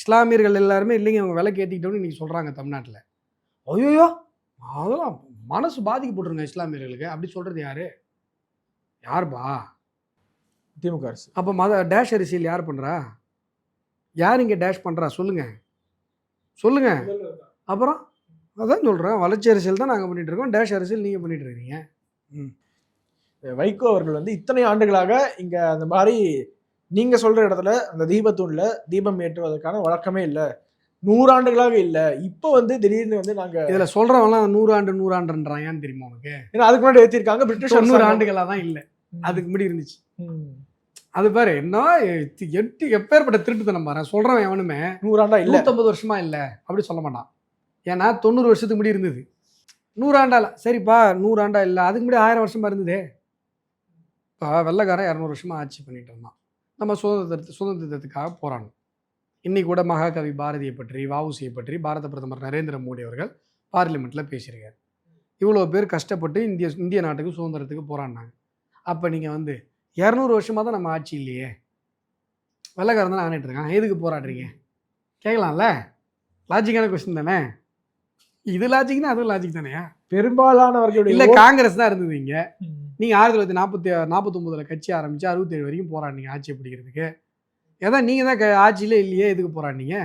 இஸ்லாமியர்கள் எல்லாருமே இல்லைங்க அவங்க விலை கேட்டிக்கிட்டோன்னு இன்றைக்கி சொல்கிறாங்க தமிழ்நாட்டில். ஐயோயோ அதெல்லாம் மனசு பாதிக்கப்பட்டுருங்க இஸ்லாமியர்களுக்கு. அப்படி சொல்கிறது யார்? யாருப்பா? திமுக அரசு. அப்போ டேஷ் அரசியல் யார் பண்ணுறா? யார் இங்கே டேஷ் பண்ணுறா? சொல்லுங்கள். அப்புறம் அதான் சொல்கிறேன், வளர்ச்சி அரசியல் தான் நாங்கள் பண்ணிகிட்டு இருக்கோம், டேஷ் அரசியல் நீங்கள் பண்ணிகிட்டு இருக்கீங்க. வைகோ அவர்கள் வந்து இத்தனை ஆண்டுகளாக இங்கே அந்த மாதிரி நீங்கள் சொல்கிற இடத்துல அந்த தீபத்தூணில் தீபம் ஏற்றுவதற்கான வழக்கமே இல்லை, 100 ஆண்டுகளாக இல்லை. இப்போ வந்து திடீர்னு வந்து நாங்கள் இதில் சொல்கிறவங்களாம் 100 ஆண்டுன்றான். ஏன்னு தெரியுமா உனக்கு? ஏன்னா அதுக்கு முன்னாடி ஏற்றிருக்காங்க பிரிட்டிஷ் 90 ஆண்டுகளாக தான் இல்லை, அதுக்கு முன்னாடி இருந்துச்சு. அது பாரு என்ன எப்பேற்பட்ட திருட்டுத்தனம் பாரு. சொல்கிறவன் எவனுமே 100 ஆண்டா இல்லை 150 வருஷமா இல்லை அப்படி சொல்ல மாட்டான். ஏன்னா 90 வருஷத்துக்கு முன்னாடி இருந்தது. 100 ஆண்டால சரிப்பா 100 ஆண்டா இல்லை, அதுக்கு முன்னாடி 1000 வருஷமா இருந்ததே. இப்போ வெள்ளைக்காரன் 200 வருஷமா ஆட்சி பண்ணிட்டு இருந்தான். நம்ம சுதந்திரத்துக்காக போராடணும். இன்னைக்கு கூட மகாகவி பாரதியை பற்றி, வஉசியை பற்றி பாரத பிரதமர் நரேந்திர மோடி அவர்கள் பார்லிமெண்ட்டில் பேசியிருக்காரு. இவ்வளோ பேர் கஷ்டப்பட்டு இந்திய நாட்டுக்கு சுதந்திரத்துக்கு போராடினாங்க. அப்போ நீங்கள் வந்து 200 வருஷமாக தான் நம்ம ஆட்சி இல்லையே, வெள்ளைக்காரன் தானே ஆணிட்டு இருக்கான், எதுக்கு போராடுறீங்க கேட்கலாம்ல? லாஜிக்கான கொஸ்டின் தானே இது. லாஜிக்னா அதுவும் லாஜிக் தானே. பெரும்பாலானவர்கள் இல்லை காங்கிரஸ் தான் இருந்தது இங்கே. நீங்கள் 1949 கட்சி ஆரம்பித்து 67 வரைக்கும் போராடினீங்க ஆட்சியை பிடிக்கிறதுக்கு. ஏதான் நீங்கள் தான் ஆட்சியிலே இல்லையே, எதுக்கு போராடினீங்க?